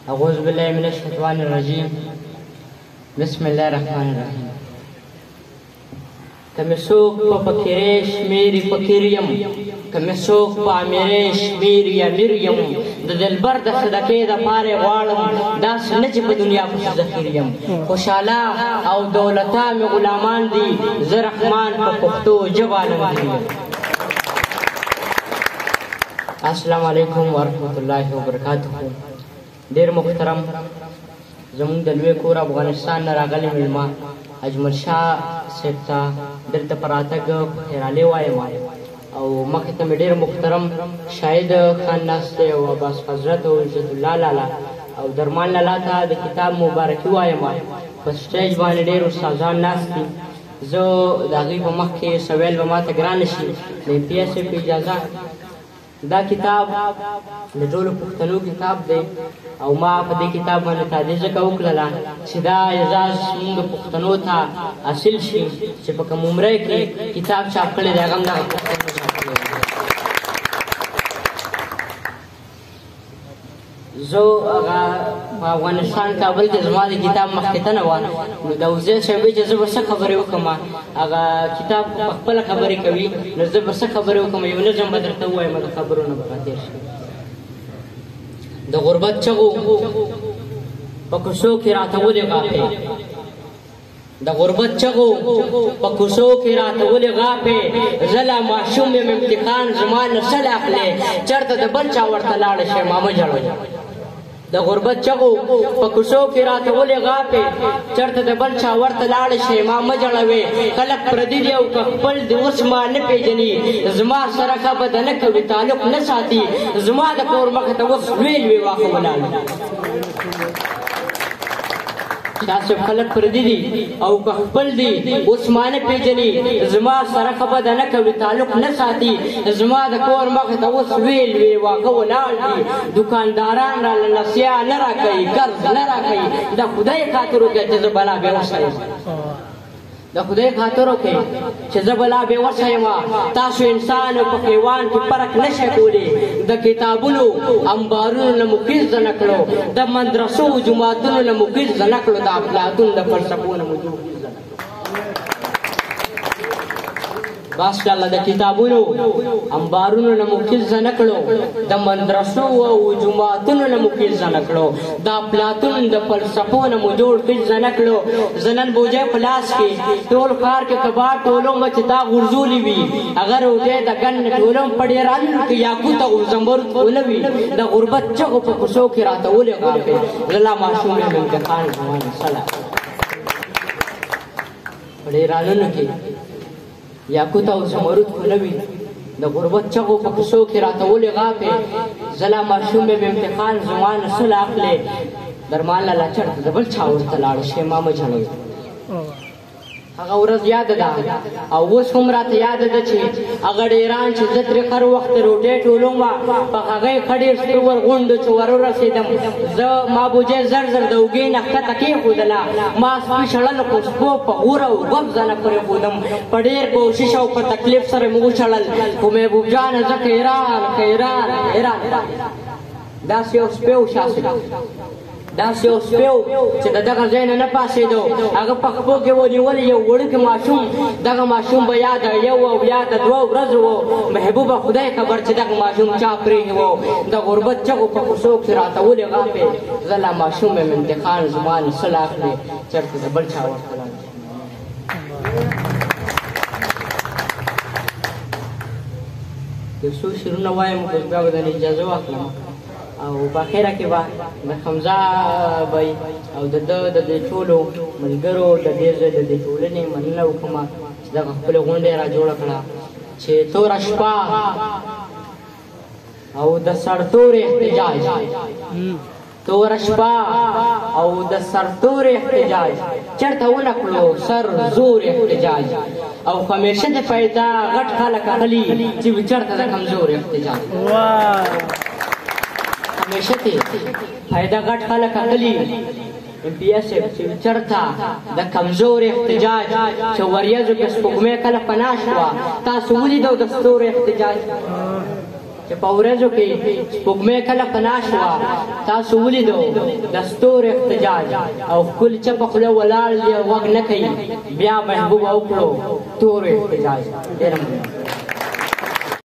أعوذ بالله من الشيطان الرجيم بسم الله الرحمن الرحيم كمسوق ففكريش ميري فكريم كمسوق فعمريش ميري مريم دلبر د صدقې د پاره غواړم داس نه چې په دنیا پسې ذخیریم خوشاله او دولتا مې غلامان دي زه رحمان په پښتو ژبه لنګریم. السلام علیکم ورحمت الله وبرکاته. ډېر محترم زموږ د لوی کور افغانستان نه راغلي مېلمه اجمل شاه صاحب ته دلته په راتګ خیرالې وایم او مخې ته مې ډېر محترم شاهد خان ناست دی او عباس حضرت او عزت الله لالا او درمان لالا ته د کتاب مبارکي وایم. په سټیج باندې ډېر استادان ناست دي. زه د هغوی په مخ کې سویل به ماته ګران شي. د امتیاز صاحب په اجازه دا کتاب د ټولو پښتنو کتاب دی او ما په دې کتاب باندې تادیه ځکه وکړله چې دا اعزاز موږ پښتنو ته حاصل شي چې په کوم عمره کې کتاب چاپ کړی دی هغه هم دغه پښتنو چاپ کړی دی. زه هغه په افغانستان کابل کې زما د کتاب مخکتنه وه نو د وزیر صاحب چې زه به څه خبرې وکړم هغه کتاب په خپله خبرې کوي نو زه به څه خبرې وکړم یو نظم به درته ووایم د خبرو نه به راتېر شي. د غربت چغو په کوڅو کې راته ولې غاپې د غربت چغو په کوڅو کې راته ولې غاپې زه لا ماشوم یم امتحان زما نه سل اخلې چېرته د بل چا ورته لاړه شي ما مه ژړوئ. د غربت چغو په کوڅو کې راته ولې غاپې چېرته د بل چا ورته لاړه شي ما مه ژړوې. خلک پردي دي او که خپل دي اوس ما نه پېژني زما سره ښه بده نه کوي تعلق نه ساتي زما د کور مخې ته اوس لوی لوی واښه ولاړ دي. داسې خلک پردي دي او که خپل دي اوس ما نه پېژني زما سره ښه بده نه کوي تعلق نه ساتي زما د کور مخې ته اوس لوی لوی واښه ولاړ دي. دوکانداران راله نسیه نه راکوي قرض نه راکوي د خدای خاطر وکړه چې زه بلا بېوسه یم د خدای خاطر وکړئ چې زه بلا بېوسه یم. تاسو انسان په حیوان کې فرق نشئ کولی. د کتابونو انبارونو نه مو قیز نه کړو د مدرسو جوماتونو نه مو قیز نه کړو د افلاطون د فلسفو نه مو قیز نه کړو. ماشاءالله د کتابونو انبارونو نه مو قیز نه کړو د مدرسو او جوماتونو نه مو قیز نه کړو د افلاطون د فلسفو نه مو جوړ قیز نه کړو. زه نن بوجۍ په لاس کې ټول ښار کې کباب ټولوم چې تا غورځولي وي هغه روټۍ د ګن ټولوم په ډېرانو کې یاقوت او زمرد ونه وي. د غربت چغو په کوڅو کې راته ولې غاپې زه لا ماشوم یم امتحان زما نه سله په ډېرانو کې یاقوت او زمرد خو نه وي. د غربت چغو په کوڅو کې راته ولې غاپې زه لا ماشوم یم امتحان زما نه سله اخلې درمان لالا چېرته د بل چا ورته لاړه شي ما مه ژړوئ. هغه ورځ یاده ده او اوس هم راته یاده ده چې هغه ډېران چې زه ترې هر وخت روټۍ ټولوم په هغه یې ښه ډېر سپي ورغونډو چې ور ورسېدم زه ما بوجۍ زر زر د اوږې نه ښکته کېښودله ما سپي شړل خو سپو په غور او غوږ ځانه پرېښودم په ډېر کوشش او په تکلیف سره مې وشړل خو محبوب جانه زه حیران حیران حیران داسې یو سپی و شاسې داسې یو سپی و چې د دغه ځای نه نه پاسېدو هغه په خپو کې ونیولی یو وړوکی ماشوم دغه ماشوم به یا د یو او یا د دوه ورځو و محبوبه خدای خبر چې دغه ماشوم چا پرېښی و. د غربت چغو په کوڅو کښې راته ولې غاپې زه لا ماشوم یم امتحان زما نه سله اخلې چېرته د بل چا ورته لاړ شي. یو څو شعرونه وایم خو بیا به درنه اجازه واخلم او په اخره کې به د حمزه بی او د ده د دې ټولو ملګرو د دې ځای د دې ټولنې مننه وکړم چې دغه خپلې غونډې را جوړه کړه چې توره شپه او د سرتورې احتجاج توره شپه او د سرتورې احتجاج چېرته ونه کړو سر زور احتجاج او همیشه د فایده غټ خلک اخلي چې چېرته د کمزور احتجاج همیشه ته فایده غټ خلک اخلي امتیاز چې چېرته د کمزور احتجاج چې وریځو کې سپوږمۍ کله پناه شوه تاسو ولیدو د ستورو احتجاج چې په ورځو کې سپوږمۍ کله پناه شوه تاسو ولیدو د ستورو احتجاج او ښکلي چپه خوله ولاړ دی غوږ نه کوي بیا محبوبه وکړو تورو احتجاج ډېره مننه